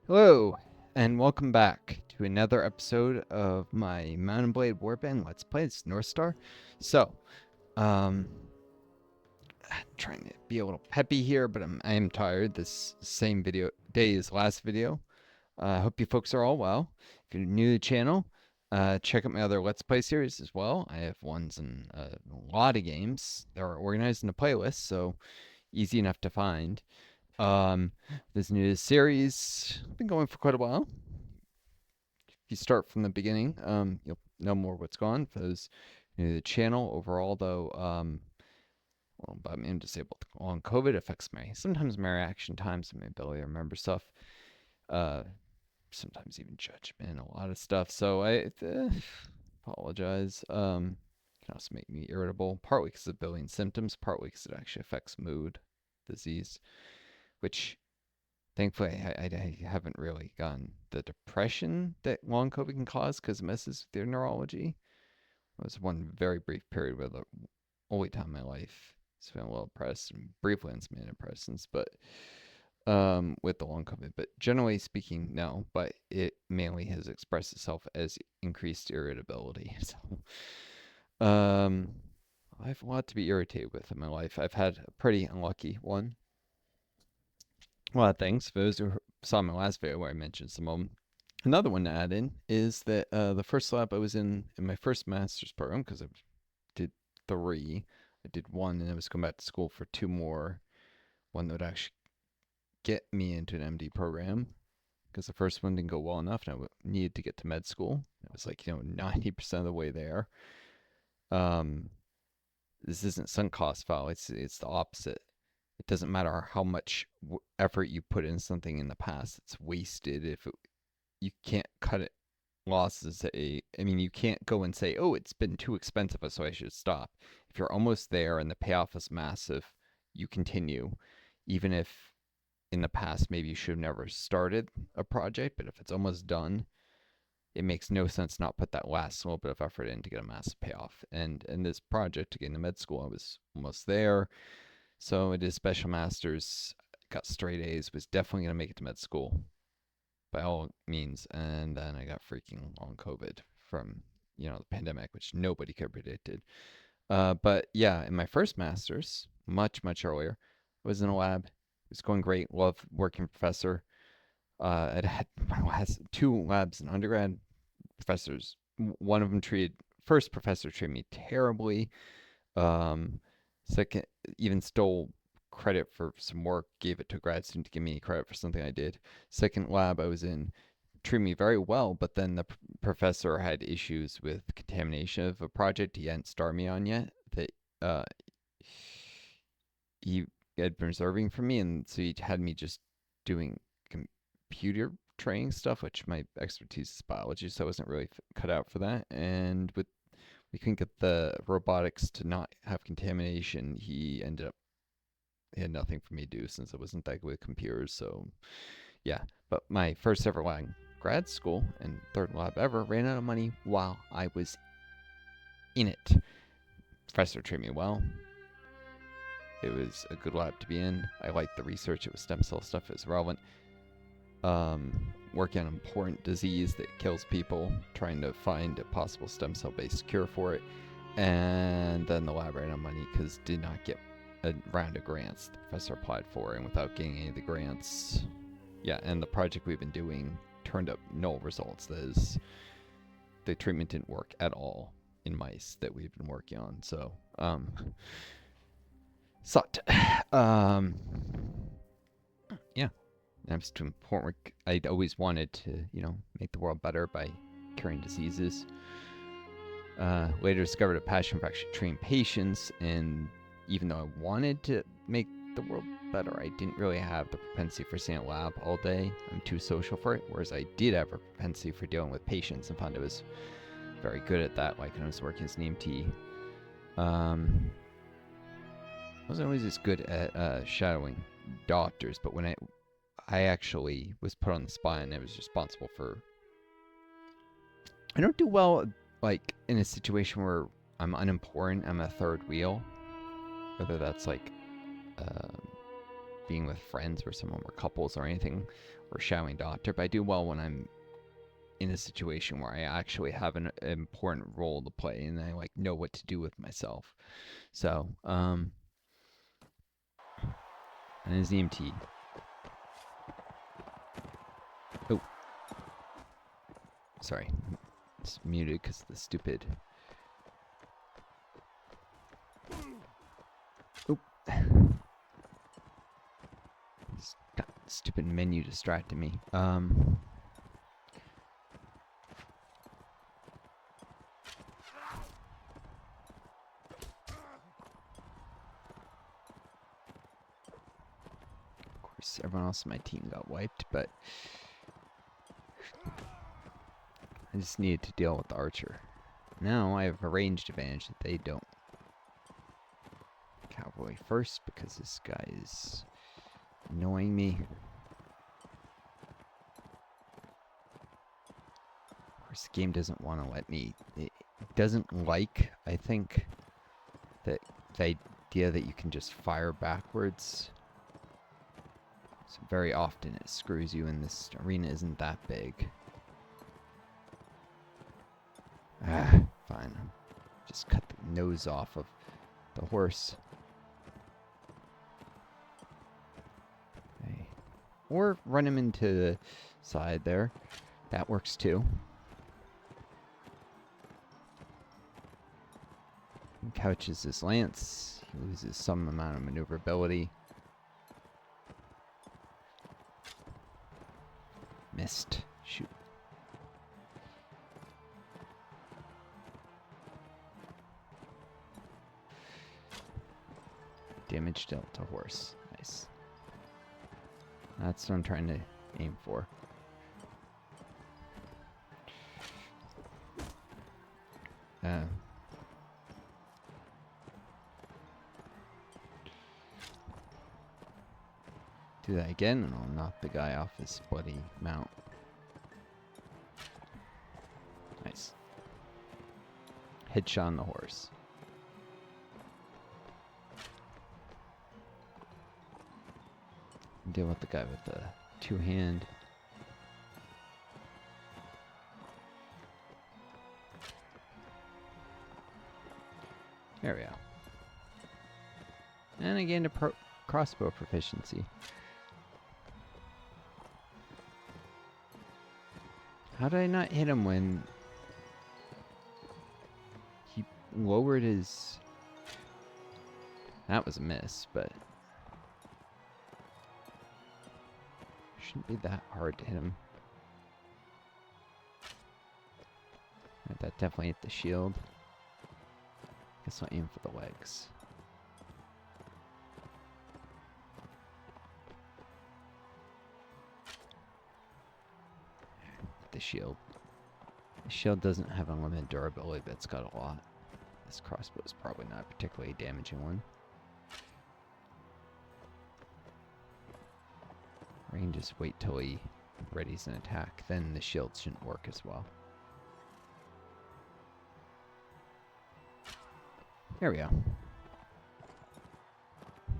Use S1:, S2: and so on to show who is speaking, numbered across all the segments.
S1: Hello, and welcome back to another episode of my Mount and Blade Warband Let's Play. It's Northstar. So, um, I'm trying to be a little peppy here, but I am tired. This same video day as last video. I hope you folks are all well. If you're new to the channel, check out my other Let's Play series as well. I have ones in a lot of games. They're organized in a playlist, so easy enough to find. This new series been going for quite a while. If you start from the beginning, you'll know more what's gone. For those new to the channel, overall though, well, I'm disabled. Long COVID affects sometimes my reaction times and my ability to remember stuff. Uh, Sometimes even judgment, a lot of stuff. So I apologize. Can also make me irritable, partly because of billing symptoms, partly because it actually affects mood, disease, which thankfully I haven't really gotten the depression that long COVID can cause because it messes with your neurology. It was one very brief period where the only time in my life I was feeling a little depressed and briefly on some antidepressants, but with the long COVID. But generally speaking, no. But it mainly has expressed itself as increased irritability. So, I have a lot to be irritated with in my life. I've had a pretty unlucky one. A lot of things. For those who saw my last video where I mentioned some of them. Another one to add in is that the first lab I was in my first master's program, because I did three. I did one and I was going back to school for two more. One that would actually get me into an MD program, because the first one didn't go well enough and I needed to get to med school. It was like, 90% of the way there. Um, this isn't sunk cost foul. It's the opposite. It doesn't matter how much effort you put in something in the past. It's wasted if you can't cut it losses. I mean, you can't go and say, oh, it's been too expensive, so I should stop. If you're almost there and the payoff is massive, you continue, even if in the past maybe you should have never started a project. But if it's almost done, it makes no sense not put that last little bit of effort in to get a massive payoff. And in this project to get into med school, I was almost there. So I did special masters, got straight A's, was definitely going to make it to med school by all means. And then I got freaking long COVID from, the pandemic, which nobody could have predicted. But yeah, in my first master's, much, much earlier, I was in a lab. It was going great. Love working professor. I had my last two labs in undergrad. Professors, one of them first professor treated me terribly. Um, Second, even stole credit for some work, gave it to a grad student to give me credit for something I did. Second lab I was in treated me very well, but then the professor had issues with contamination of a project he hadn't started me on yet that uh, he had been reserving for me, and so he had me just doing computer training stuff, which my expertise is biology, so I wasn't really cut out for that. And we couldn't get the robotics to not have contamination. He had nothing for me to do since I wasn't that good with computers. So yeah, but my first ever lab grad school and third lab ever ran out of money while I was in it. Professor treated me well. It was a good lab to be in. I liked the research. It was stem cell stuff. It was relevant. Working on an important disease that kills people, trying to find a possible stem cell based cure for it. And then the lab ran out of money because did not get a round of grants the professor applied for, and without getting any of the grants, yeah, and the project we've been doing turned up null results. That is, the treatment didn't work at all in mice that we've been working on. So, sucked. Um, yeah, that was too important work. I'd always wanted to, make the world better by curing diseases. Later discovered a passion for actually treating patients, and even though I wanted to make the world better, I didn't really have the propensity for staying at lab all day. I'm too social for it, whereas I did have a propensity for dealing with patients and found I was very good at that, like when I was working as an EMT. I wasn't always as good at shadowing doctors, but when I actually was put on the spot and I was responsible for... I don't do well, like, in a situation where I'm unimportant, I'm a third wheel. Whether that's, like, being with friends where someone were couples or anything, or shouting doctor, but I do well when I'm in a situation where I actually have an important role to play and I like know what to do with myself. So, and his EMT. Oh, sorry, it's muted because of the stupid. Oop. Stupid menu distracted me. Of course, everyone else in my team got wiped, but I just needed to deal with the archer. Now I have a ranged advantage that they don't. Cowboy first because this guy is annoying me. Of course, the game doesn't want to let me. It doesn't like, I think, that the idea that you can just fire backwards. So very often it screws you, and this arena isn't that big. Fine. Just cut the nose off of the horse. Okay. Or run him into the side there. That works too. He couches his lance. He loses some amount of maneuverability. Missed. Shoot. Damage dealt to horse. Nice. That's what I'm trying to aim for. Do that again, and I'll knock the guy off his bloody mount. Nice. Headshot on the horse. Deal with the guy with the two-hand. There we go. And again, to crossbow proficiency. How did I not hit him when he lowered his... That was a miss, but... Shouldn't be that hard to hit him. Right, that definitely hit the shield. Guess I'll aim for the legs. The shield. The shield doesn't have unlimited durability, but it's got a lot. This crossbow is probably not a particularly damaging one. I can just wait till he readies an attack, then the shield shouldn't work as well. There we go.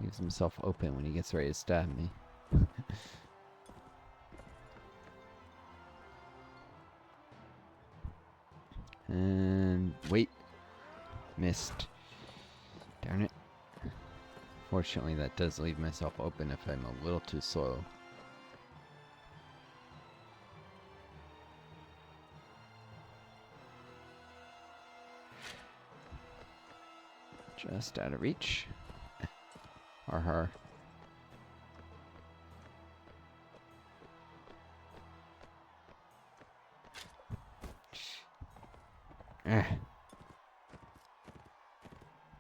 S1: Leaves himself open when he gets ready to stab me. And wait. Missed. Darn it. Fortunately, that does leave myself open if I'm a little too slow. Just out of reach. Or her.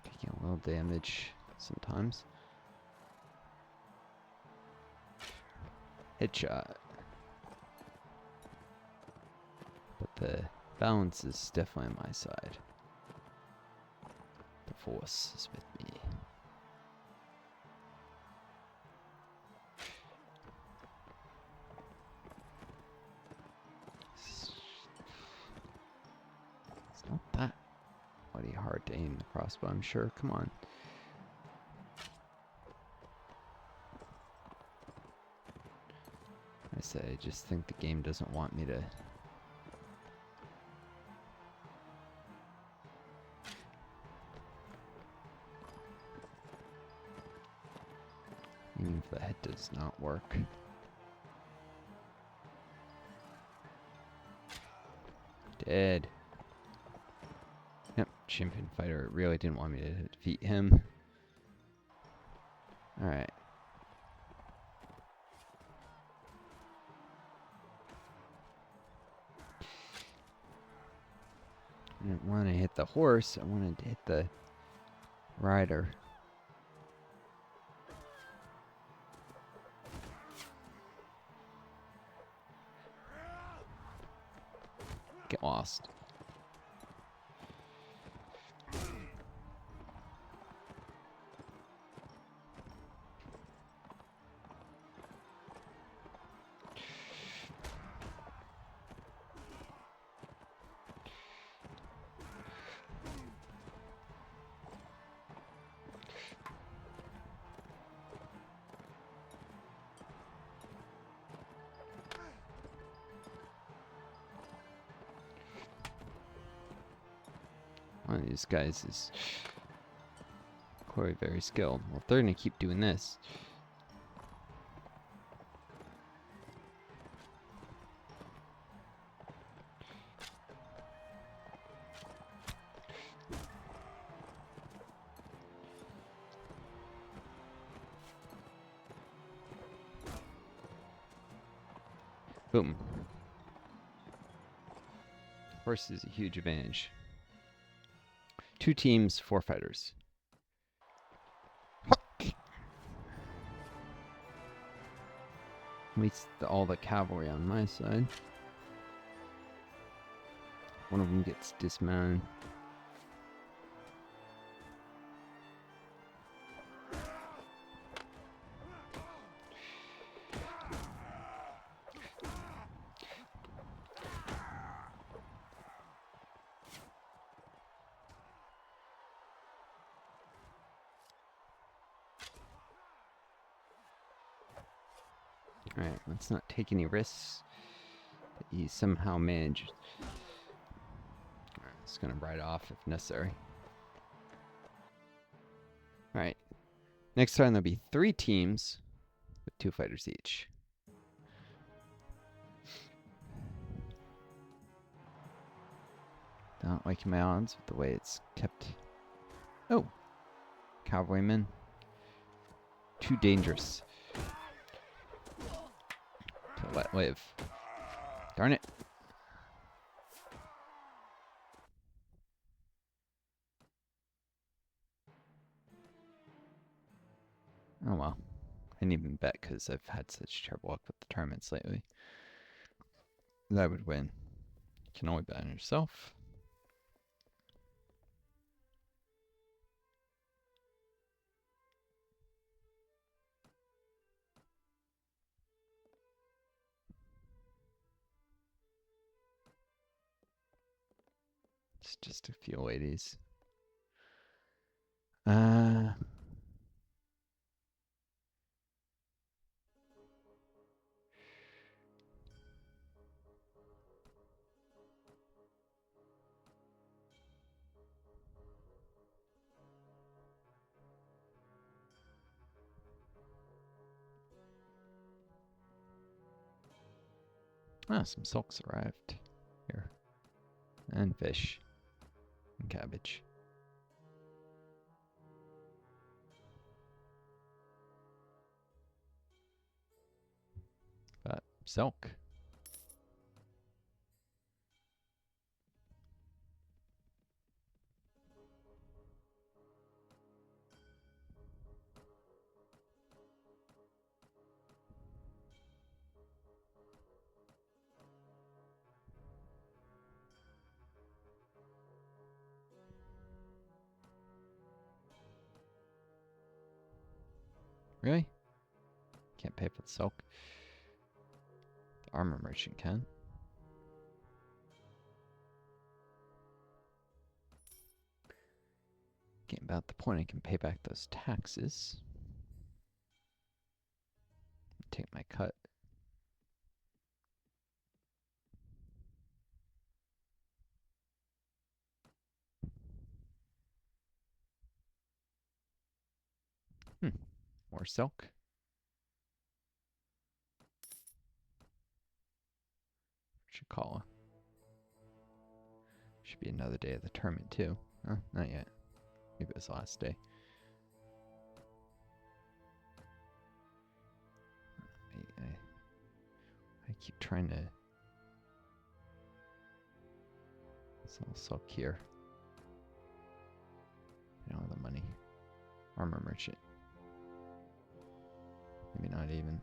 S1: Taking a little damage sometimes. Headshot. But the balance is definitely on my side. The force is with me. It's not that bloody hard to aim the crossbow, I'm sure. Come on. said, I just think the game doesn't want me to. Even if the head does not work. Dead. Yep, champion fighter really didn't want me to defeat him. Alright. I didn't want to hit the horse, I wanted to hit the rider. Get lost. One of these guys is clearly very skilled. Well, if they're gonna keep doing this. Boom. Horse is a huge advantage. 2 teams, 4 fighters. At least all the cavalry on my side. One of them gets dismounted. Alright, let's not take any risks that he somehow managed. Alright, it's gonna ride off if necessary. Alright, next time there'll be 3 teams with 2 fighters each. Not liking my odds with the way it's kept. Oh, cavalrymen. Too dangerous to let live. Darn it. Oh well. I didn't even bet because I've had such terrible luck with the tournaments lately. That I would win. You can only bet on yourself. It's just a few ladies. Some sulks arrived here. And fish. And cabbage. But silk. Really? Can't pay for the silk. The armor merchant can. Getting about the point I can pay back those taxes. Take my cut. More silk. Chikala. Should be another day of the tournament too. Oh, not yet. Maybe it was the last day. I keep trying to sell silk here. I don't have the money. Armor merchant. Maybe not even.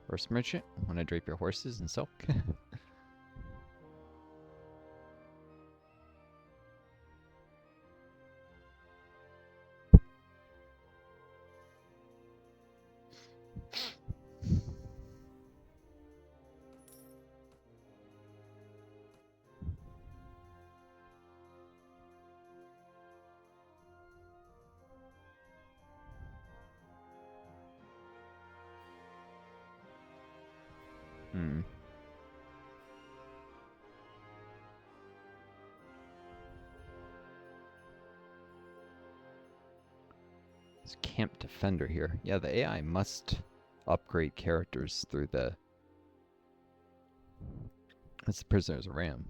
S1: Horse merchant. Want to drape your horses in silk? Hmm. There's a camp defender here. Yeah, the AI must upgrade characters through the... That's the prisoner's ram.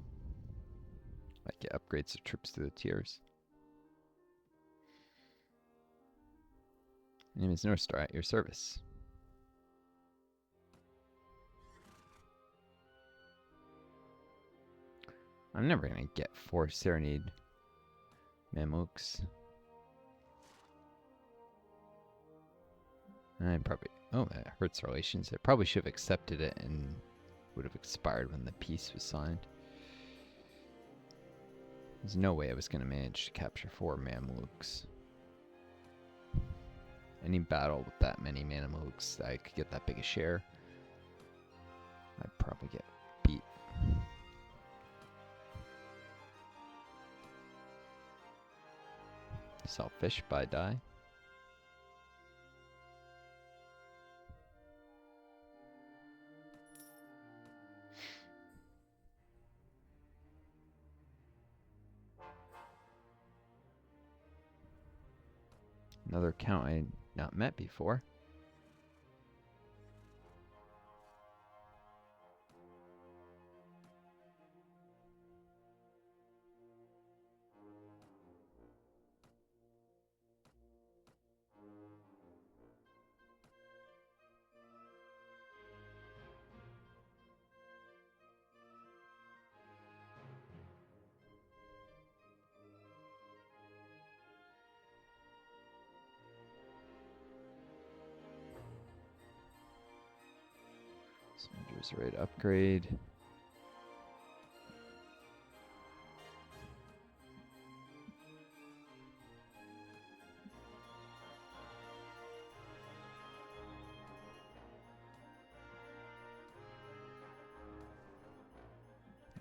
S1: Like it upgrades the troops through the tiers. My name is Northstar, at your service. I'm never gonna get 4 Serenade Mamluks. I probably... Oh, that hurts relations. I probably should have accepted it and would have expired when the peace was signed. There's no way I was going to manage to capture 4 Mamluks. Any battle with that many Mamluks, I could get that big a share. I'd probably get beat. Sell fish, buy dye. Another account I not met before. Soldiers ready to upgrade.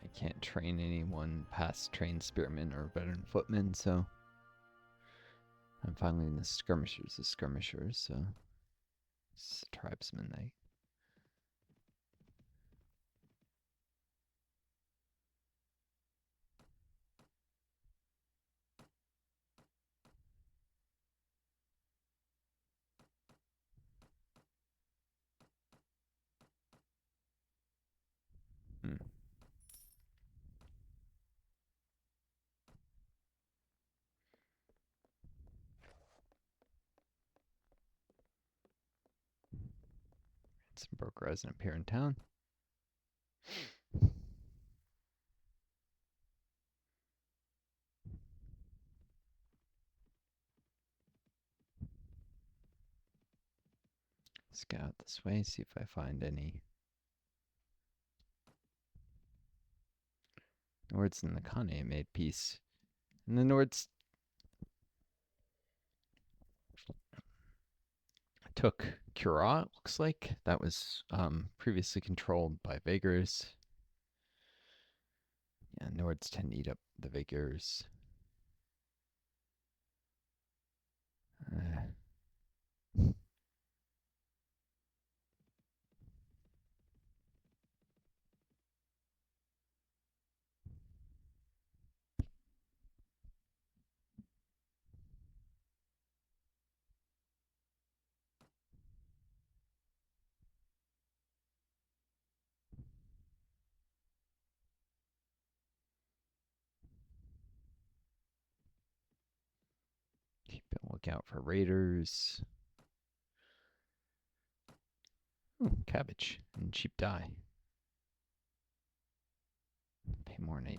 S1: I can't train anyone past trained spearmen or veteran footmen, so I'm finally in the skirmishers, so it's tribesmen. Some broke resident here in town. Scout this way, see if I find any Nords in the Kane made peace. And the Nords took Cura, it looks like. That was previously controlled by Vigors. Yeah, Nords tend to eat up the Vigors. Look out for raiders. Ooh, cabbage and cheap dye. Pay more than I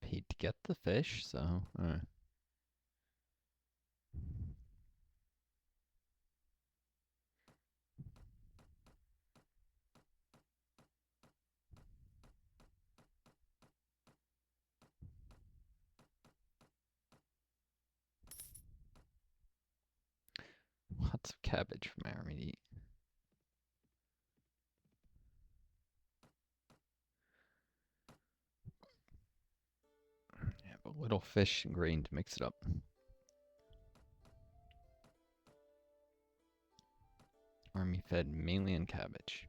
S1: paid to get the fish, so. Lots of cabbage for my army to eat. I have a little fish and grain to mix it up. Army fed mainly on cabbage.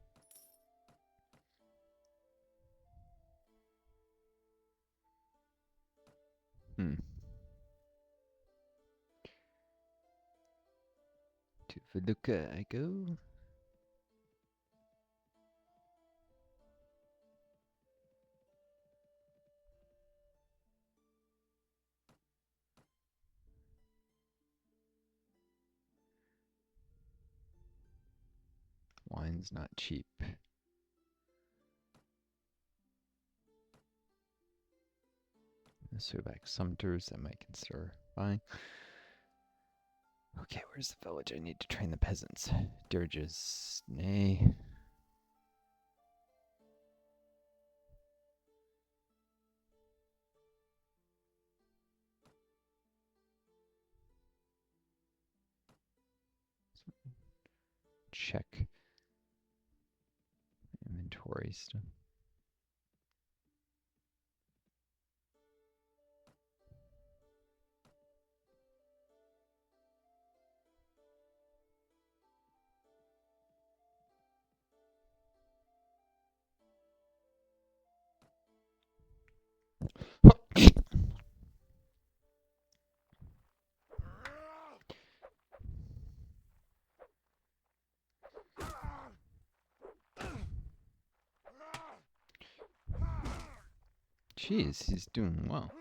S1: To Feluca I go. Wine's not cheap. So back Sumters, I might consider buying. Okay, where's the village? I need to train the peasants. Dirges, nay. Check inventory stuff. Jeez, he's doing well.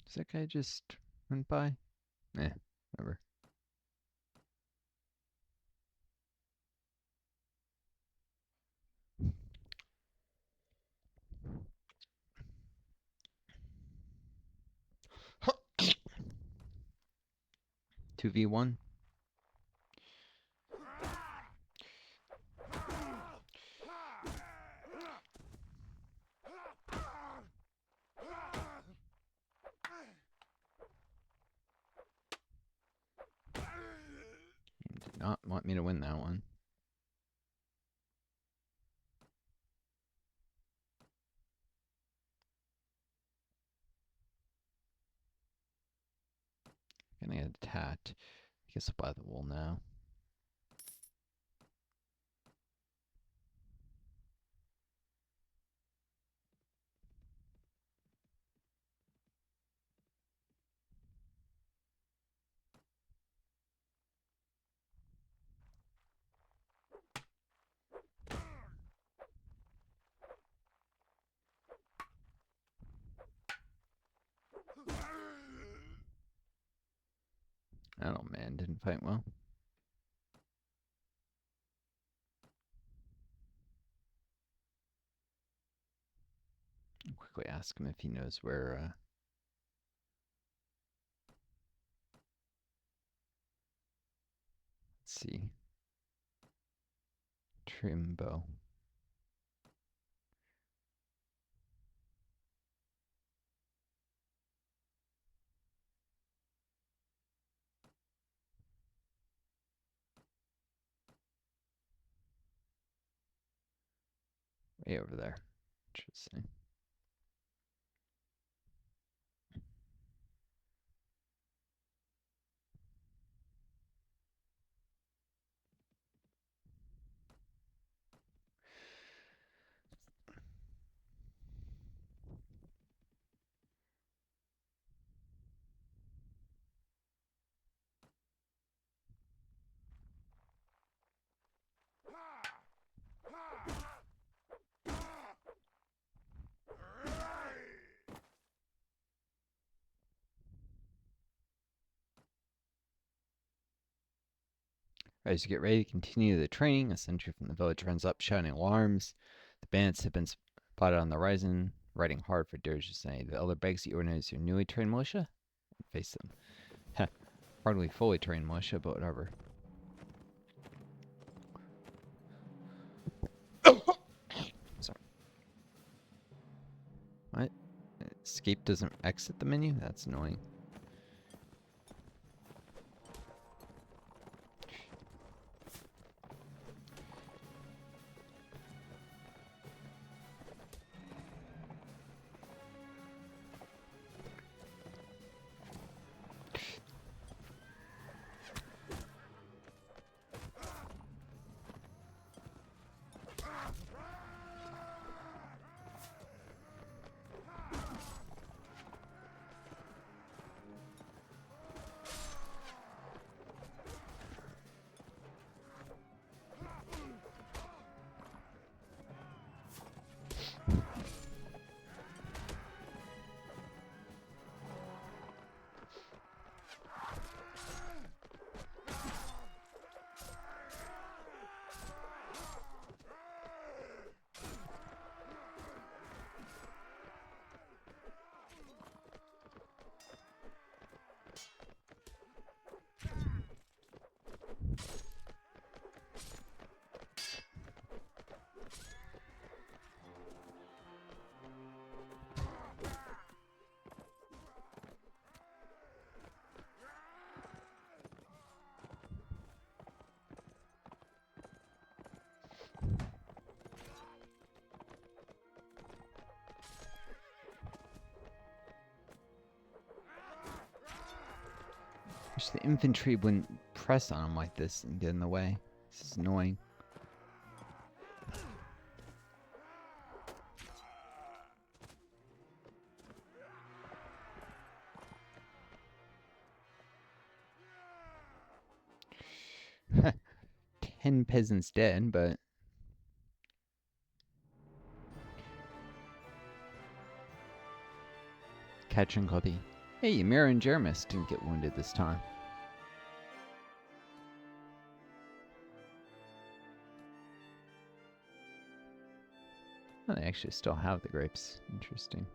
S1: Does that guy just went by? Eh, whatever. Two v one. Did not want me to win that one. Gonna get a tat. I guess I'll buy the wool now. I don't know, man. Didn't fight well. I'll quickly ask him if he knows where. Let's see. Trimbo. Way over there. Interesting. As you get ready to continue the training, a sentry from the village runs up, shouting alarms. The bandits have been spotted on the horizon, riding hard for Dirge's night. The elder begs you organize your newly trained militia and face them. Heh, hardly fully trained militia, but whatever. Sorry. What? Escape doesn't exit the menu? That's annoying. Wish the infantry wouldn't press on them like this and get in the way. This is annoying. Ten peasants dead, but catching Cody. Hey, Mira and Jeremis didn't get wounded this time. Oh, they actually still have the grapes. Interesting.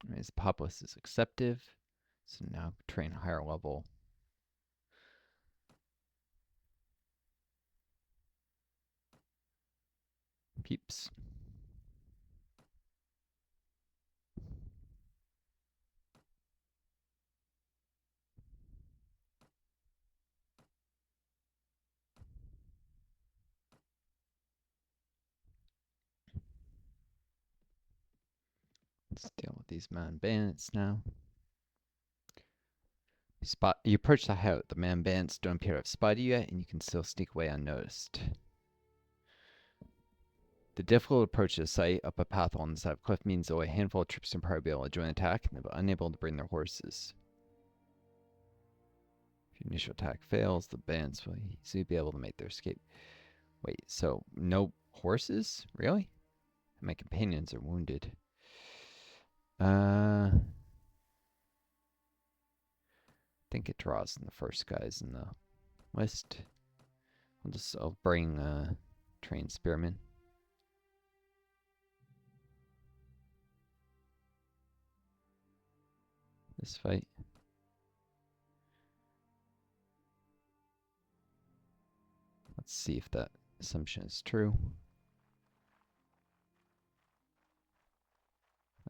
S1: Anyways, Populus is acceptive. So now train higher level. Peeps. Let's deal with these man bandits now. You approach the hideout. The man bandits don't appear to have spotted you yet, and you can still sneak away unnoticed. The difficult approach to the site up a path on the side of the cliff means only a handful of troops can probably be able to join the attack, and they'll be unable to bring their horses. If your initial attack fails, the bandits will easily be able to make their escape. Wait, so no horses? Really? My companions are wounded. I think it draws in the first guys in the list. I'll bring trained spearmen. This fight. Let's see if that assumption is true.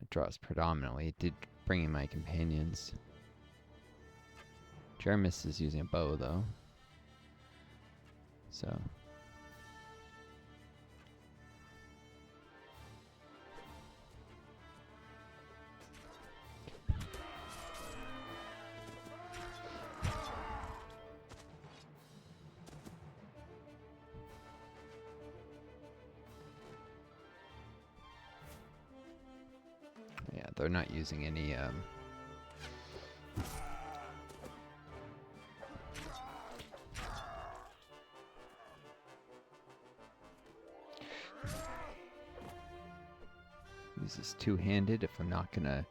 S1: It draws predominantly. It did bring in my companions. Jeremis is using a bow though. So yeah, they're not using any use this two-handed if I'm not gonna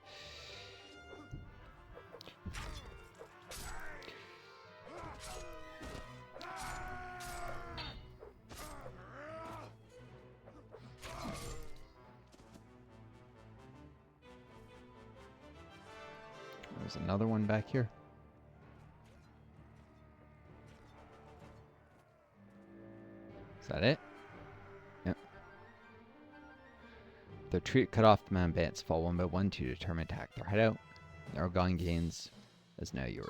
S1: there's another one back here. Is that it? Yep. Their retreat cut off, the mounted bandits fall one by one to determine attack their hideout. Narrowgone gains is now yours.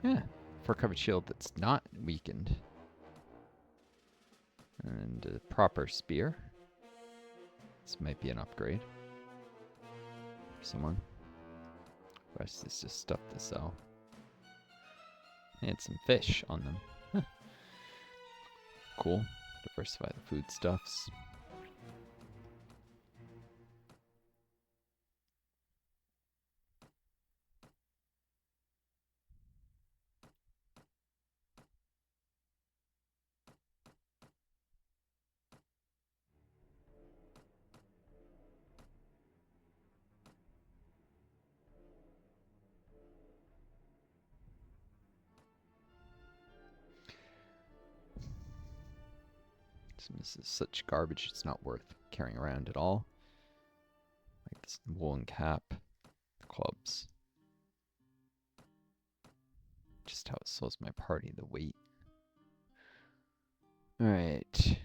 S1: Yeah, fur covered shield that's not weakened. And a proper spear. This might be an upgrade for someone. The rest is just stuff to sell. And some fish on them. Huh. Cool. Diversify the foodstuffs. This is such garbage, it's not worth carrying around at all. Like this woolen cap, clubs. Just how it slows my party, the weight. Alright.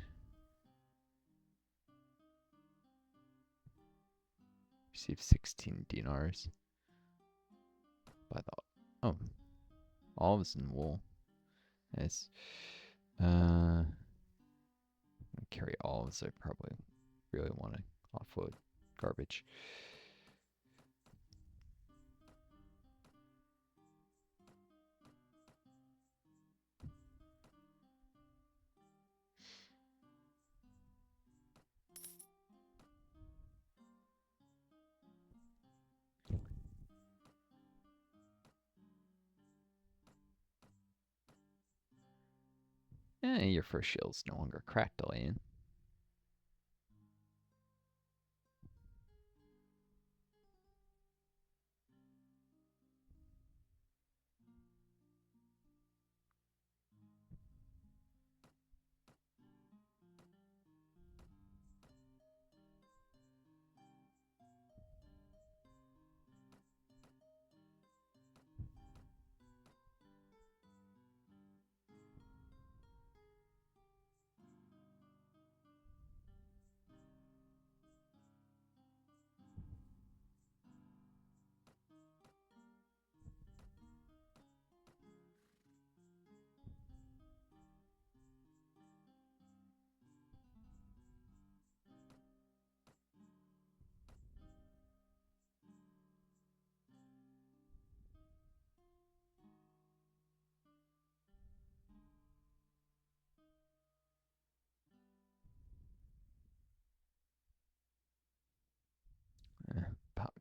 S1: Receive 16 dinars. By the oh. All of it's in wool. Nice. Carry all of this. I probably really want to offload garbage. Your first shield's no longer cracked, Elaine.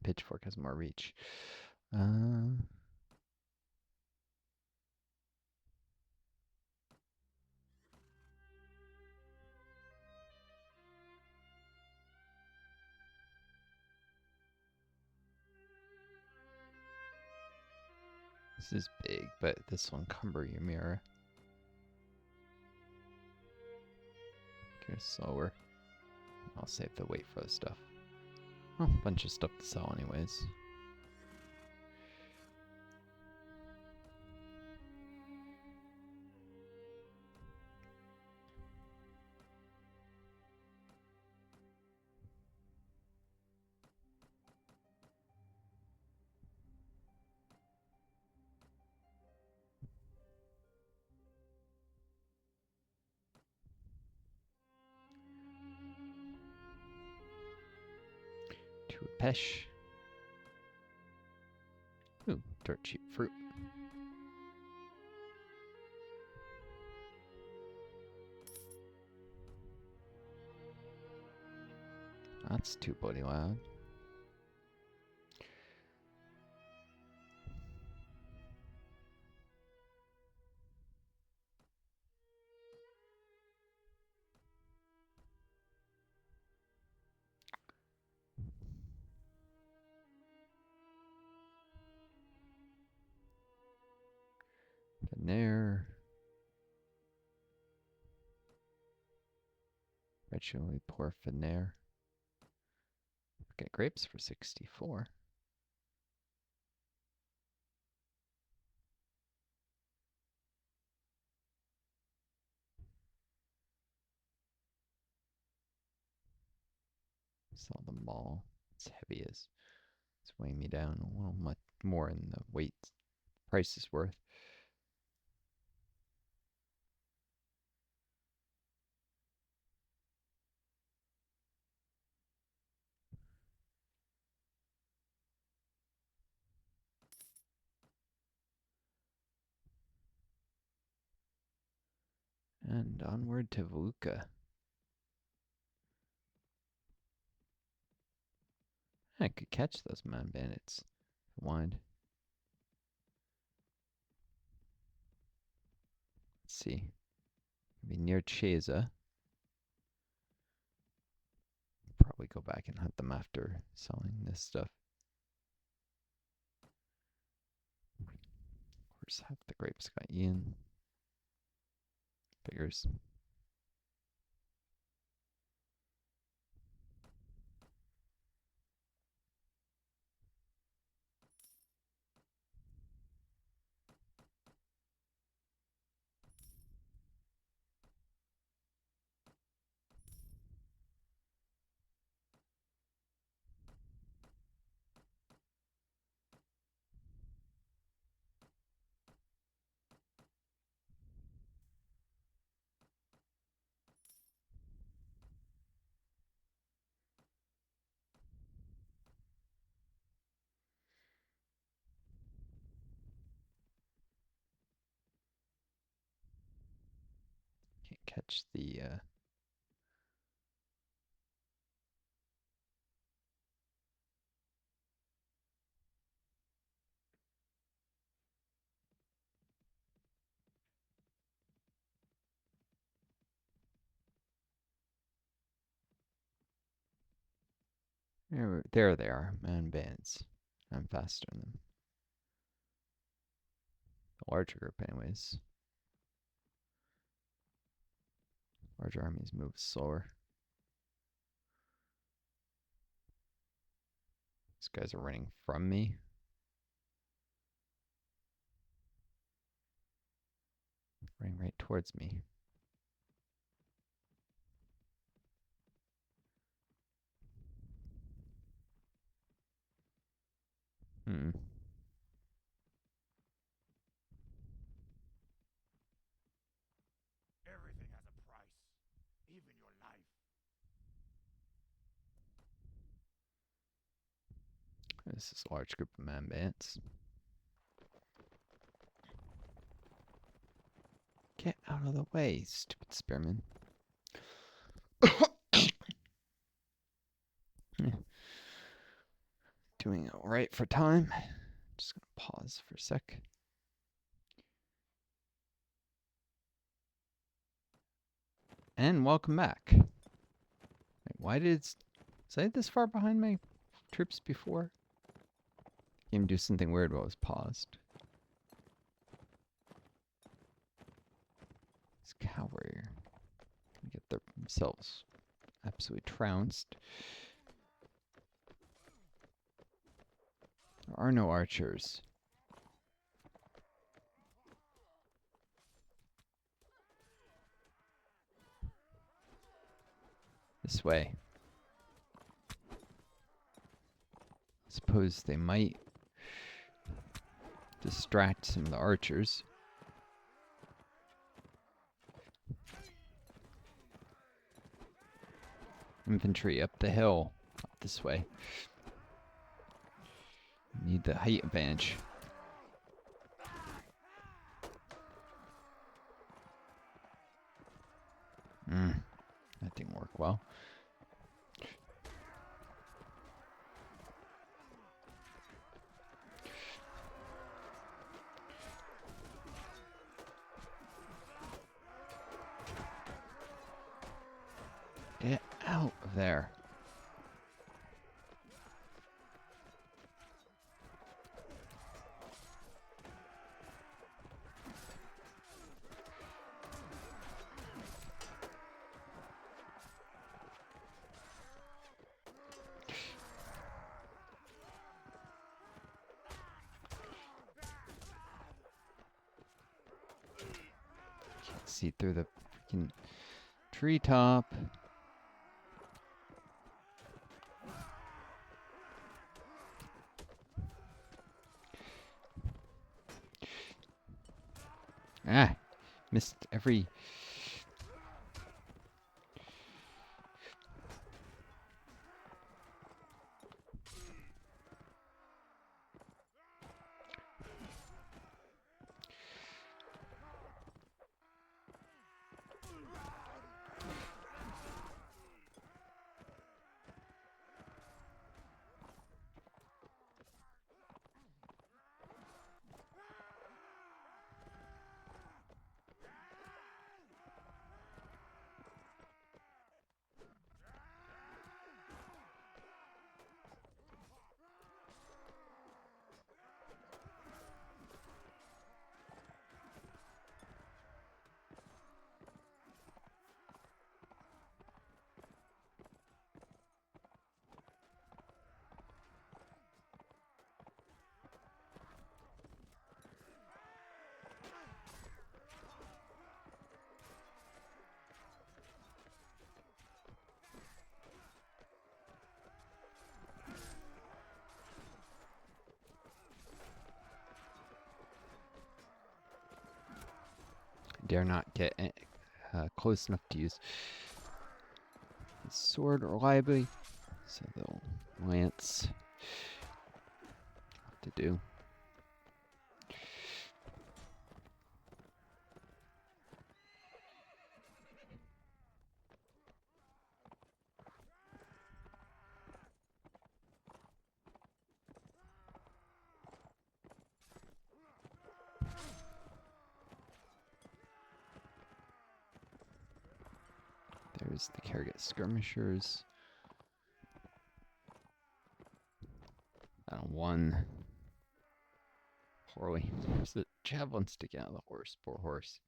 S1: Pitchfork has more reach. This is big, but this will encumber your mirror. Go slower. I'll save the weight for the stuff. Oh, a bunch of stuff to sell anyways. To a pesh. Ooh, dirt cheap fruit. That's too bloody loud. There. Ritually poor Finnair. Get grapes for 64. Sell the ball. It's heavy as it's weighing me down a little much more than the weight price is worth. And onward to Voluka. I could catch those bandits. Wind. Let's see. Be near Chesa. Probably go back and hunt them after selling this stuff. Of course, half the grapes got Ian. Figures. Can't catch the there they are, bandits. I'm faster than them. The larger group anyways. Larger armies move slower. These guys are running from me. Running right towards me.
S2: Everything has a price, even your life.
S1: This is a large group of bandits. Get out of the way, stupid spearman. Doing alright for time. Just gonna pause for a sec. And welcome back. Wait, why was I this far behind my troops before? Game do something weird while it was paused. This cavalry get themselves absolutely trounced. There are no archers. This way. Suppose they might distract some of the archers. Infantry up the hill. Up this way. Need the height advantage. That didn't work well. Get out of there. Can't see through the freaking treetop. Ah, missed every... Dare not get close enough to use the sword reliably. So the lance to do. There's the Carrot skirmishers. One poorly. There's a javelin sticking out of the horse. Poor horse.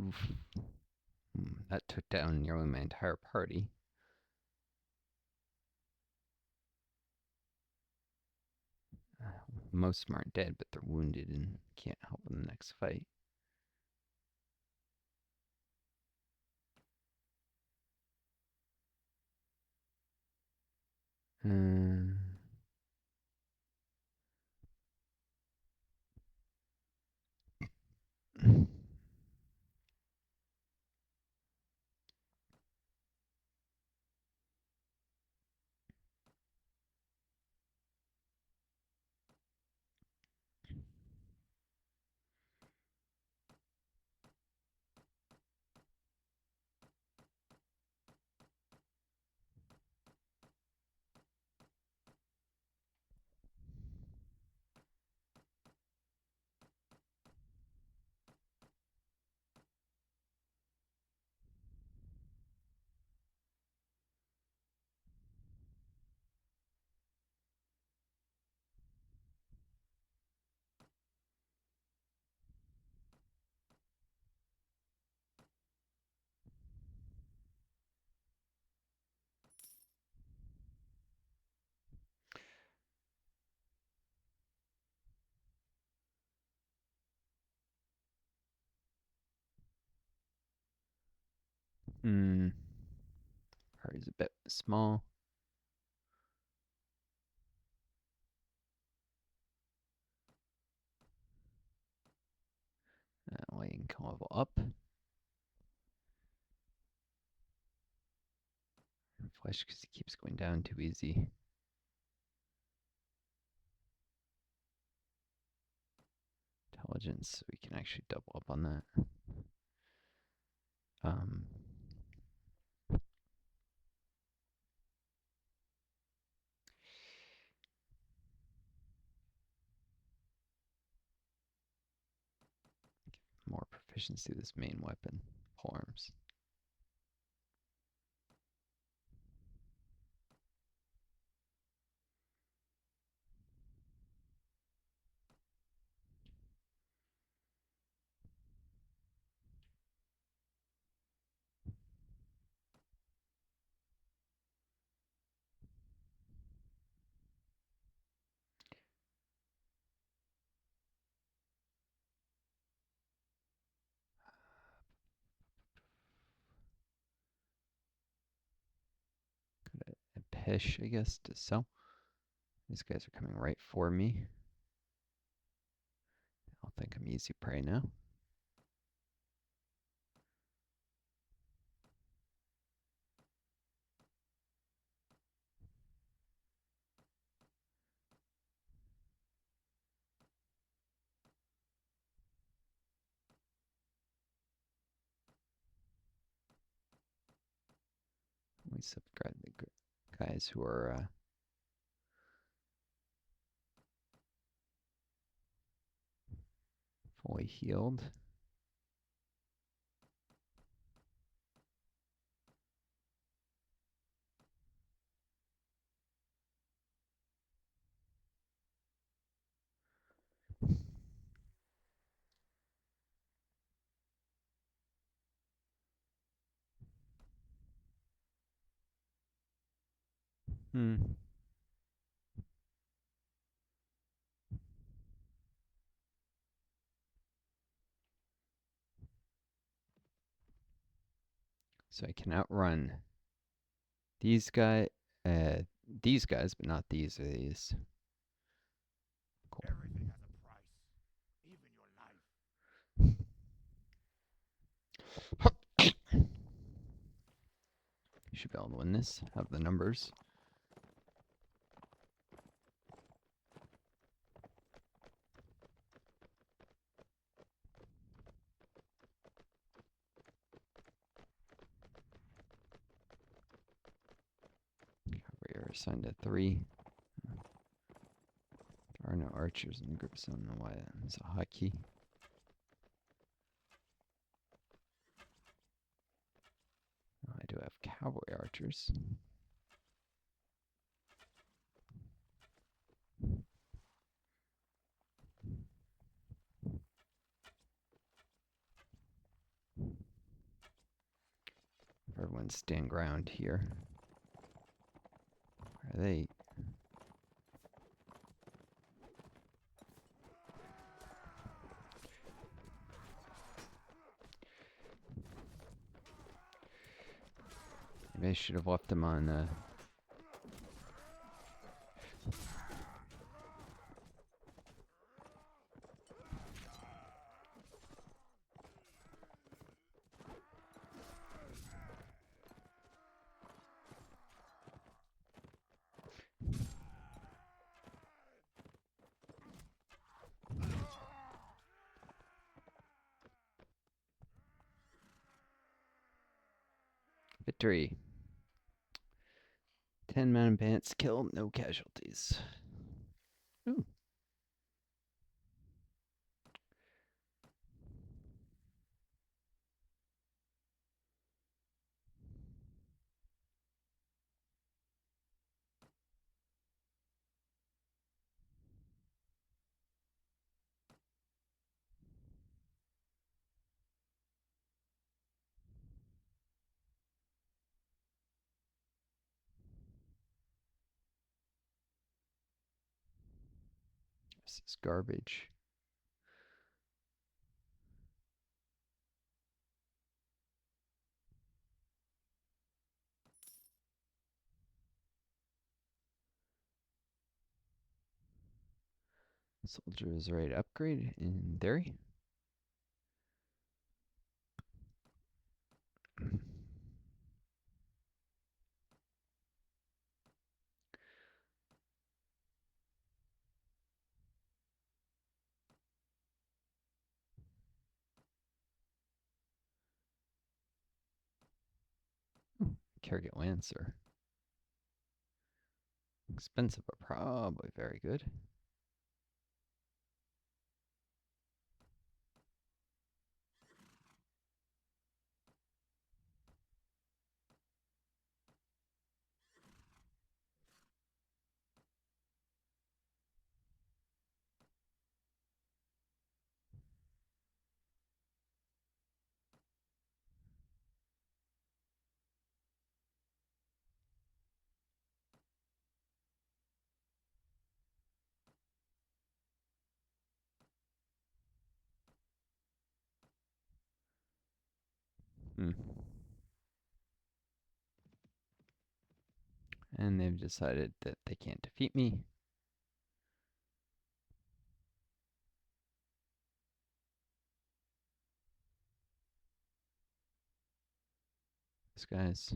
S1: Oof. That took down nearly my entire party. Most of them aren't dead, but they're wounded and can't help in the next fight. Party's a bit small. Lighting can level up. Flesh because he keeps going down too easy. Intelligence, so we can actually double up on that. More proficiency to this main weapon, polearms. Go to Pesh, I guess, to sell. These guys are coming right for me. I'll think I'm easy prey now. We subscribe the guys who are fully healed. So I can outrun these guys, but not these. These. Cool.
S2: Everything has a price, even your life.
S1: You should be able to win this. Have the numbers. We are assigned to 3. There are no archers in the group, so I don't know why that's a hotkey. I do have cavalry archers. Everyone stand ground here. Are they? Maybe I should have left them on. Victory. 10 mounted bandits killed, no casualties. Ooh. This is garbage. Soldier is ready to upgrade in theory. Kerrigan Lancer. Expensive, but probably very good. And they've decided that they can't defeat me. these guys.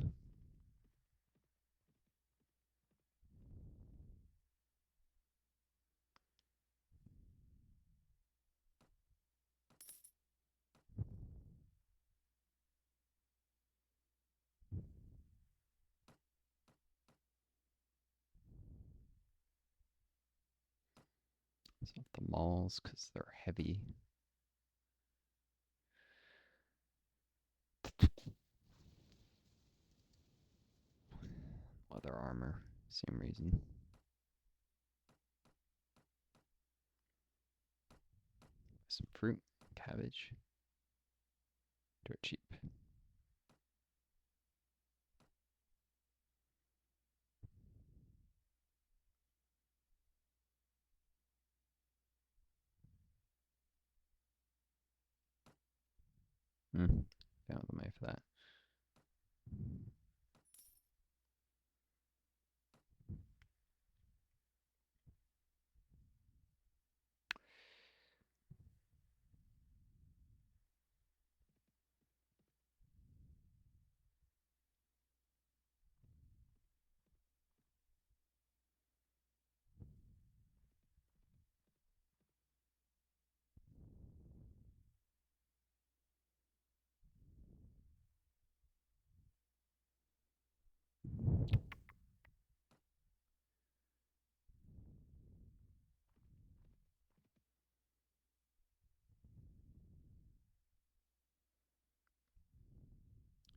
S1: It's not the mauls because they're heavy. Leather armor, same reason. Some fruit, cabbage. Dirt cheap. Found the money for that.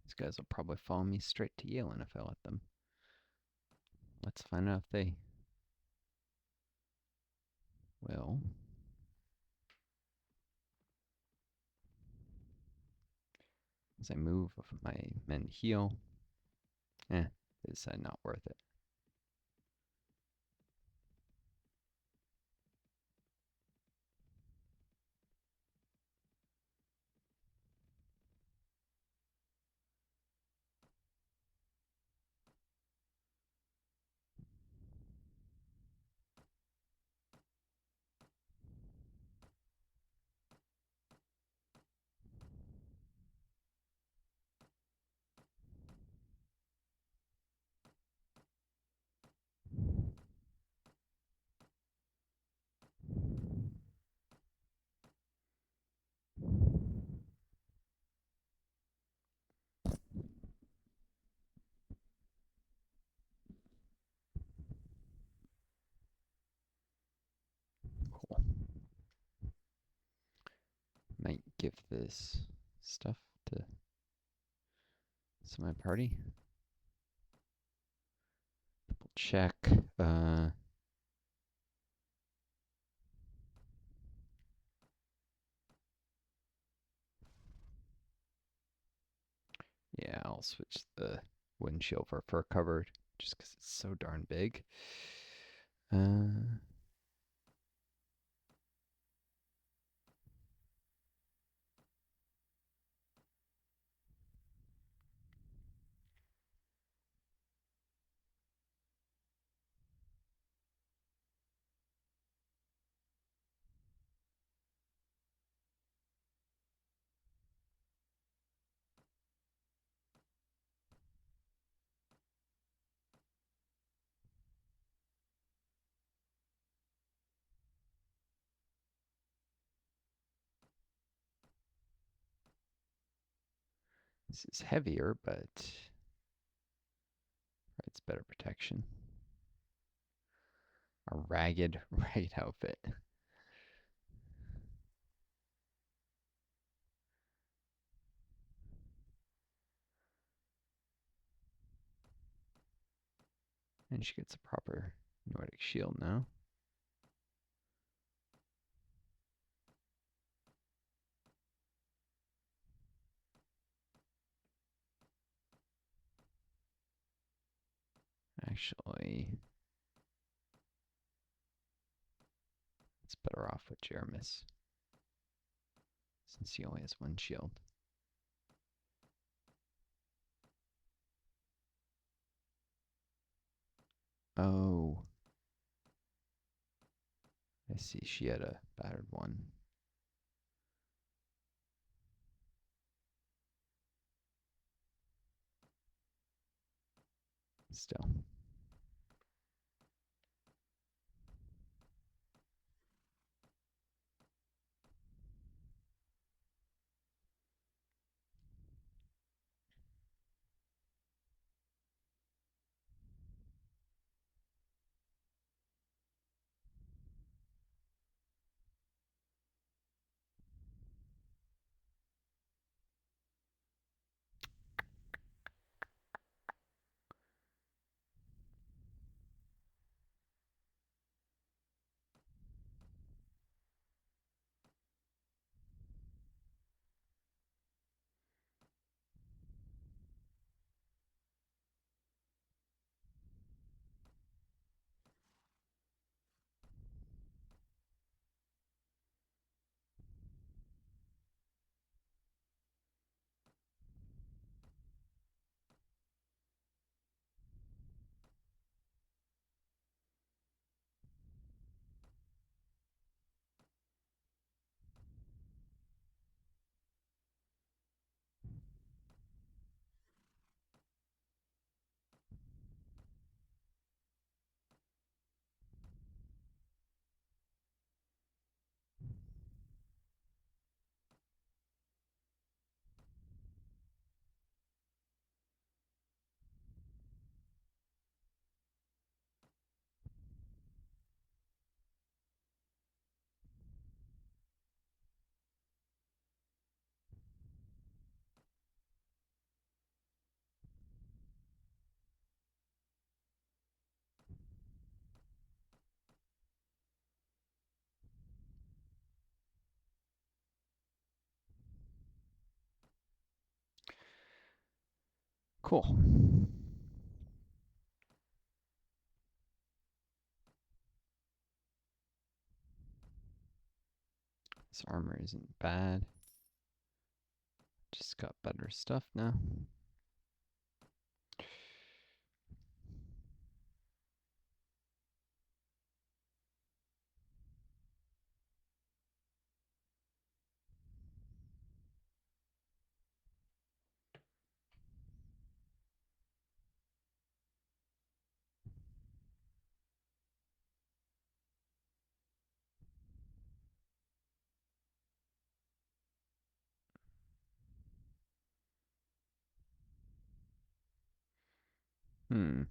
S1: These guys will probably follow me straight to Yalen if I let them. Let's find out if they will. As I move, my men heal. They decide not worth it. Cool. Might give this stuff to some of my party. Double check. Yeah, I'll switch the windshield for fur covered just because it's so darn big. This is heavier, but it's better protection. A ragged outfit. And she gets a proper Nordic shield now. Actually, it's better off with Jeremis, since he only has one shield. Oh. I see, she had a battered one. still. Cool. This armor isn't bad. Just got better stuff now. Hmm.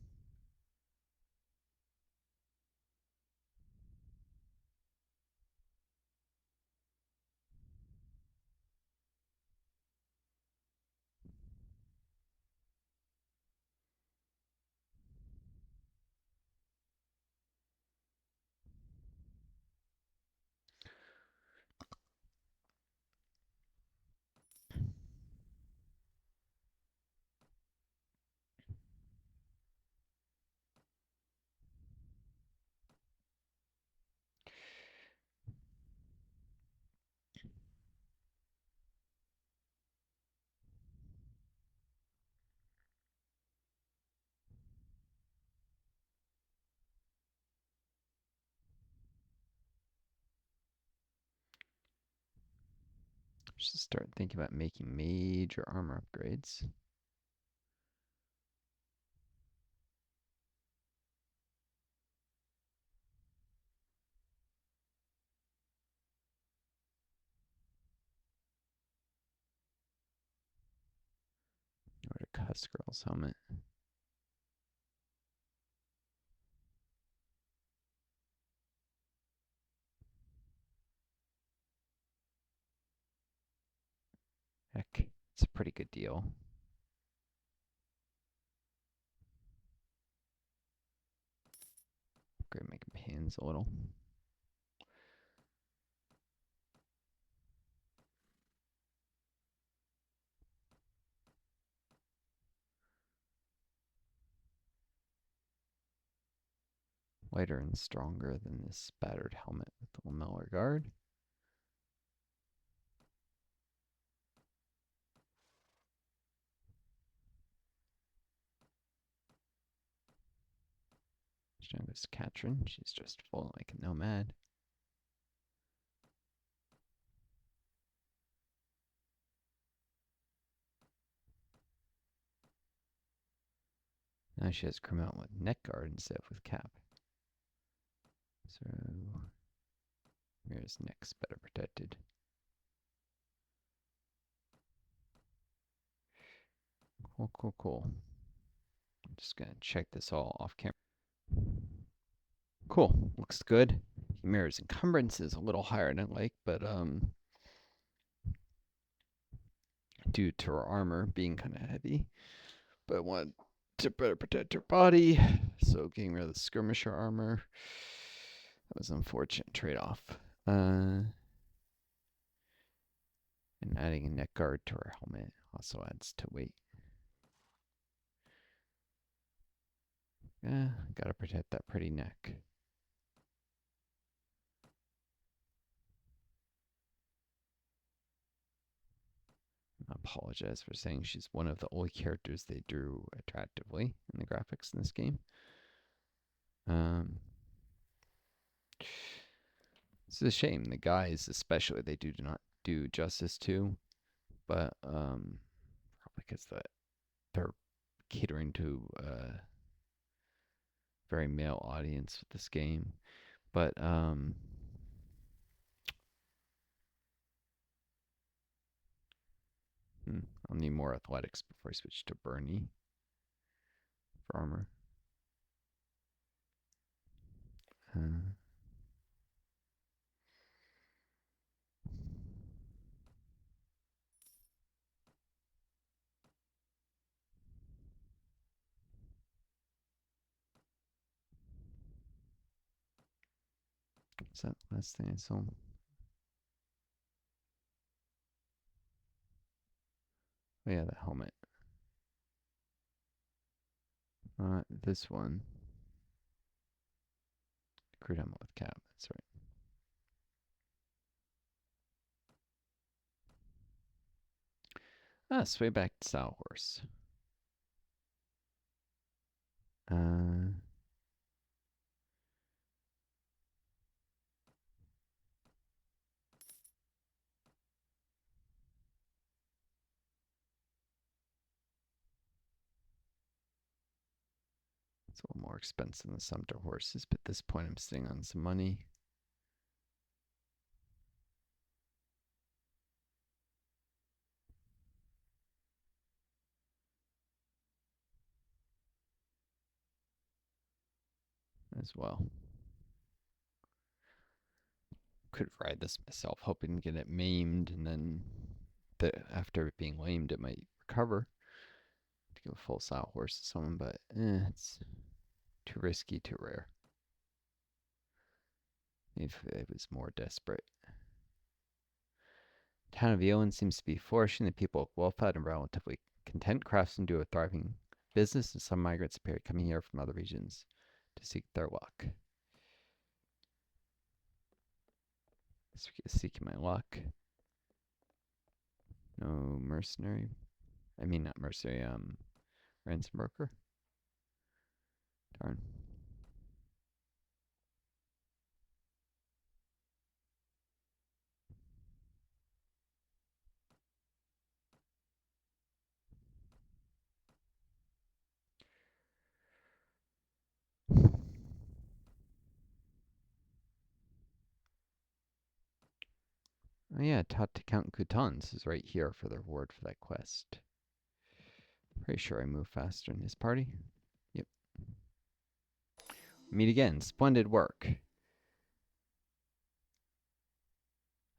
S1: Should start thinking about making major armor upgrades. Or a Cuss Girl's helmet. Heck, it's a pretty good deal. Upgrade my companions a little. Lighter and stronger than this spattered helmet with the lamellar guard. Down goes Katrin. She's just full like a nomad. Now she has come out with neck guard instead of with cap. So Mira's neck's better protected. Cool. I'm just gonna check this all off camera. Cool, looks good. Mira's encumbrance is a little higher than I like, but due to her armor being kind of heavy, but I want to better protect her body, so getting rid of the skirmisher armor, that was an unfortunate trade-off. And adding a neck guard to her helmet also adds to weight. Yeah, gotta protect that pretty neck. I apologize for saying she's one of the only characters they drew attractively in the graphics in this game. It's a shame. The guys, especially, they do not do justice to, but probably because they're catering to a very male audience with this game. But I'll need more athletics before I switch to Bernie for armor. Is that last thing I saw? Oh yeah, the helmet. Not this one. Crude helmet with cap, that's right. Ah, sway back to Style Horse. It's a little more expensive than the Sumter horses, but at this point I'm sitting on some money. As well. Could ride this myself, hoping to get it maimed, and then after it being lamed, it might recover to give a full style horse to someone, but it's too risky, too rare. If it was more desperate. Town of Eowyn seems to be flourishing. The people look well fed and relatively content. Craftsmen do a thriving business, and some migrants appear coming here from other regions to seek their luck. Seeking my luck. No mercenary. I mean, not mercenary, ransom broker. Darn. Oh yeah, taught to count croutons is right here for the reward for that quest. Pretty sure I move faster in his party. Yep. Meet again. Splendid work.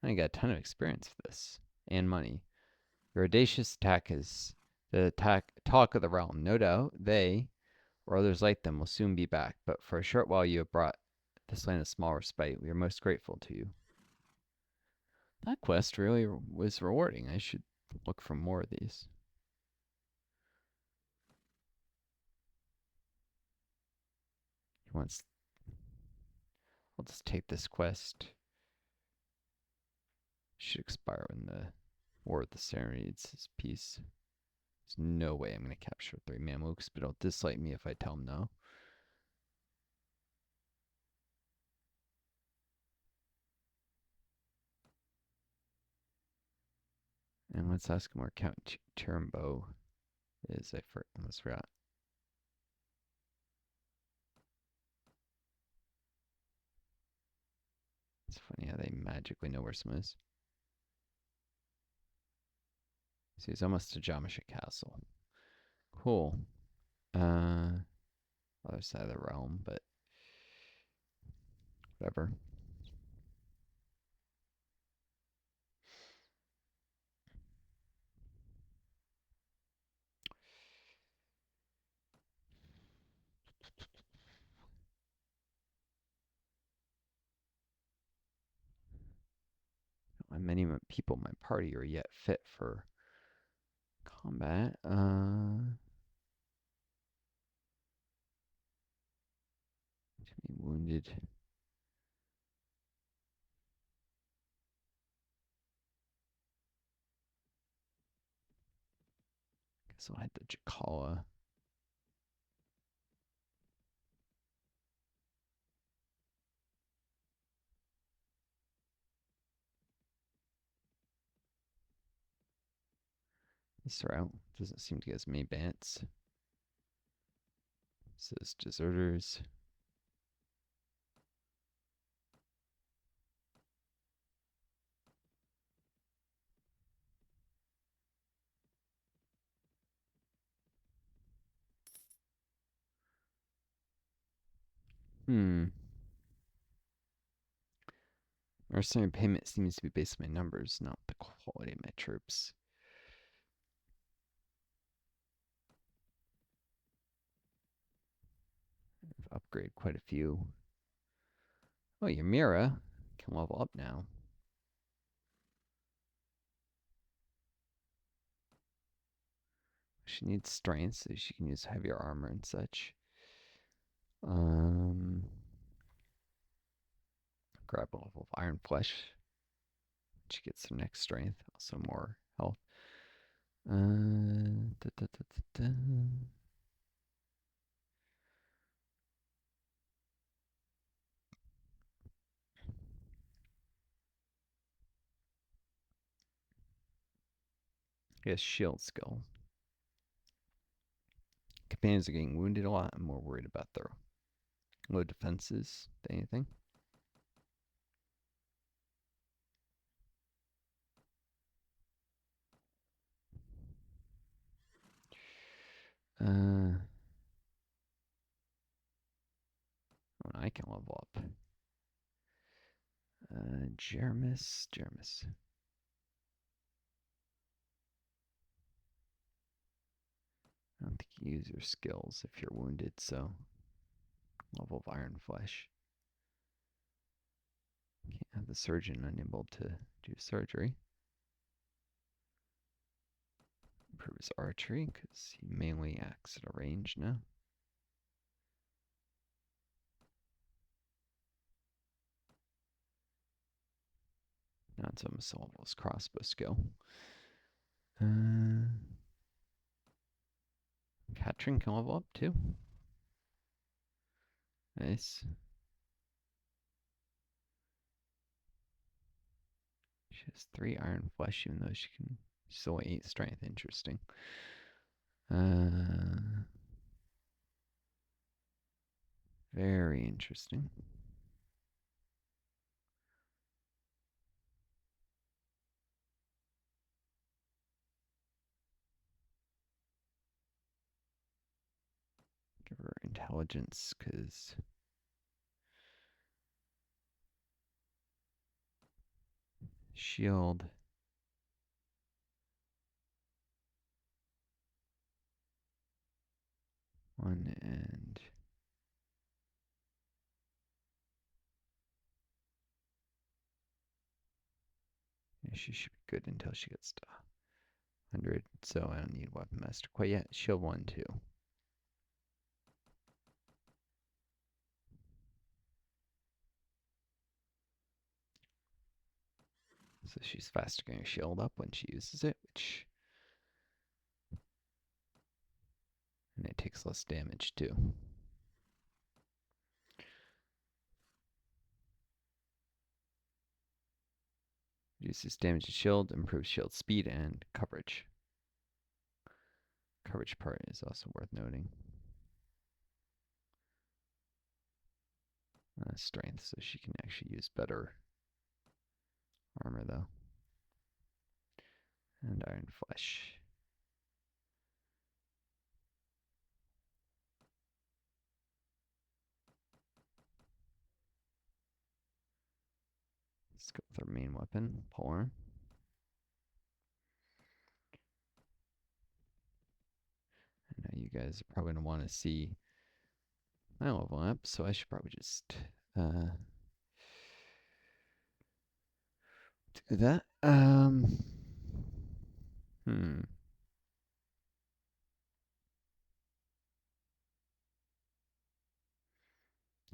S1: I got a ton of experience for this. And money. Your audacious attack is the talk of the realm. No doubt they, or others like them, will soon be back. But for a short while you have brought this land a small respite. We are most grateful to you. That quest really was rewarding. I should look for more of these. He wants... I'll just take this quest. Should expire when the War of the Serenides is peace. There's no way I'm going to capture 3 Mamluks, but he'll dislike me if I tell him no. And let's ask him where Count Turambo is. I almost forgot. Funny how they magically know where someone is. See, it's almost a Jamisha castle. Cool. Other side of the realm, but whatever. Many people in my party are yet fit for combat. To be wounded. Guess I'll head to Jakala. This route doesn't seem to get as many bandits. It says deserters. Mercenary payment seems to be based on my numbers, not the quality of my troops. I've upgraded quite a few. Oh, Ymira can level up now. She needs strength, so she can use heavier armor and such. Grab a level of Iron Flesh. She gets some next strength, also more health. I guess shield skill. Companions are getting wounded a lot. I'm more worried about their low defenses than anything. I can level up. Jermis. I don't think you use your skills if you're wounded, so level of Iron Flesh. Can't have the surgeon unable to do surgery. Improve his archery, because he mainly acts at a range now. Now it's almost level his crossbow skill. Katrin can level up too. Nice. She has 3 Iron Flesh, even though she's only 8 strength. Interesting. Very interesting. Give her intelligence, because shield. One and yeah, she should be good until she gets to 100. So I don't need Weapon Master quite yet. Shield 1 too. So she's faster getting her shield up when she uses it, and it takes less damage too. Reduces damage to shield, improves shield speed and coverage. Coverage part is also worth noting. Strength, so she can actually use better And iron flesh. Let's go with our main weapon, polearm. I know you guys are probably going to want to see my level up, so I should probably just do that.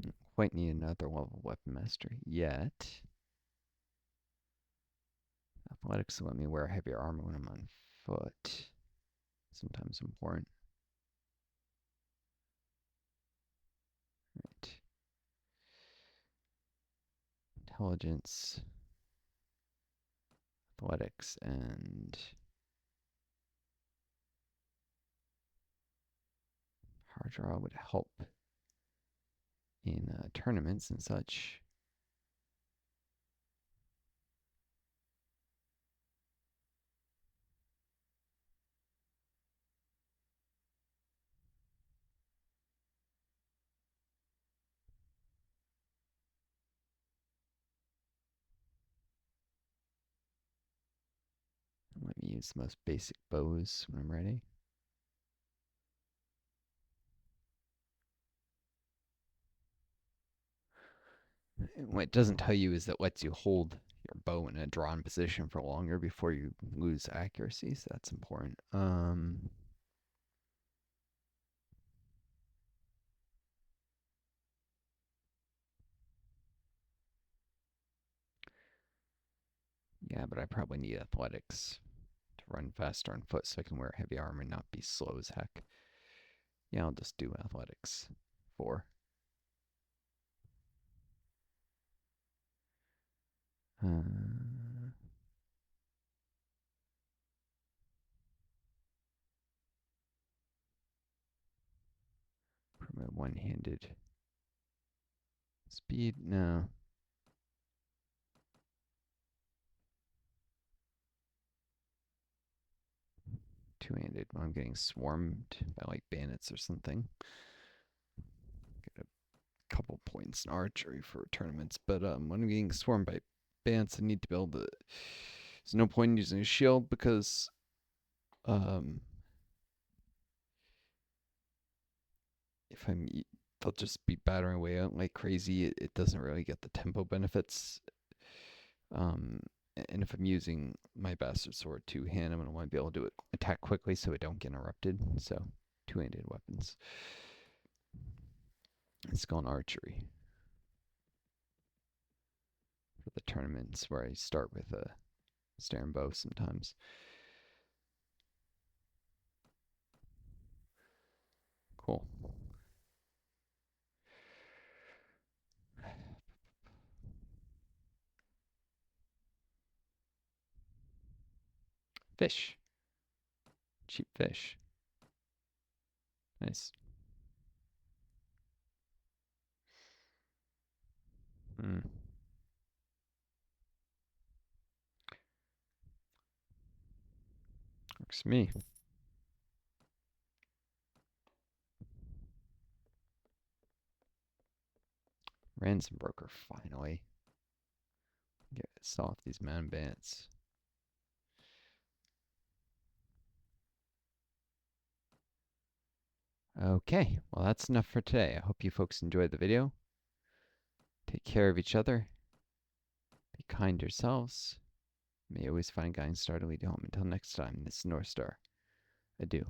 S1: Don't quite need another level weapon master yet. Athletics will let me wear heavier armor when I'm on foot. Sometimes important. Right. Intelligence, athletics, and power draw would help in tournaments and such. Let me use the most basic bows when I'm ready. And what it doesn't tell you is that it lets you hold your bow in a drawn position for longer before you lose accuracy, so that's important. Yeah, but I probably need athletics to run faster on foot so I can wear heavy armor and not be slow as heck. Yeah, I'll just do athletics. 4. Promote one-handed speed. No. Two-handed. Well, I'm getting swarmed by like bandits or something. Get a couple points in archery for tournaments, but when I'm getting swarmed by bandits, I need to be able to. There's no point in using a shield because if I'm, they'll just be battering away out like crazy. It doesn't really get the tempo benefits. And if I'm using my bastard sword two-hand, I'm going to want to be able to attack quickly so I don't get interrupted. So, two-handed weapons. Let's go on archery. For the tournaments where I start with a stern bow sometimes. Cool. Fish. Cheap fish. Nice. Works for me. Ransom broker, finally. Get sell off these man bandits. Okay, well that's enough for today. I hope you folks enjoyed the video. Take care of each other. Be kind to yourselves. May you always find guidance star to lead you home. Until next time, this is Northstar. Adieu.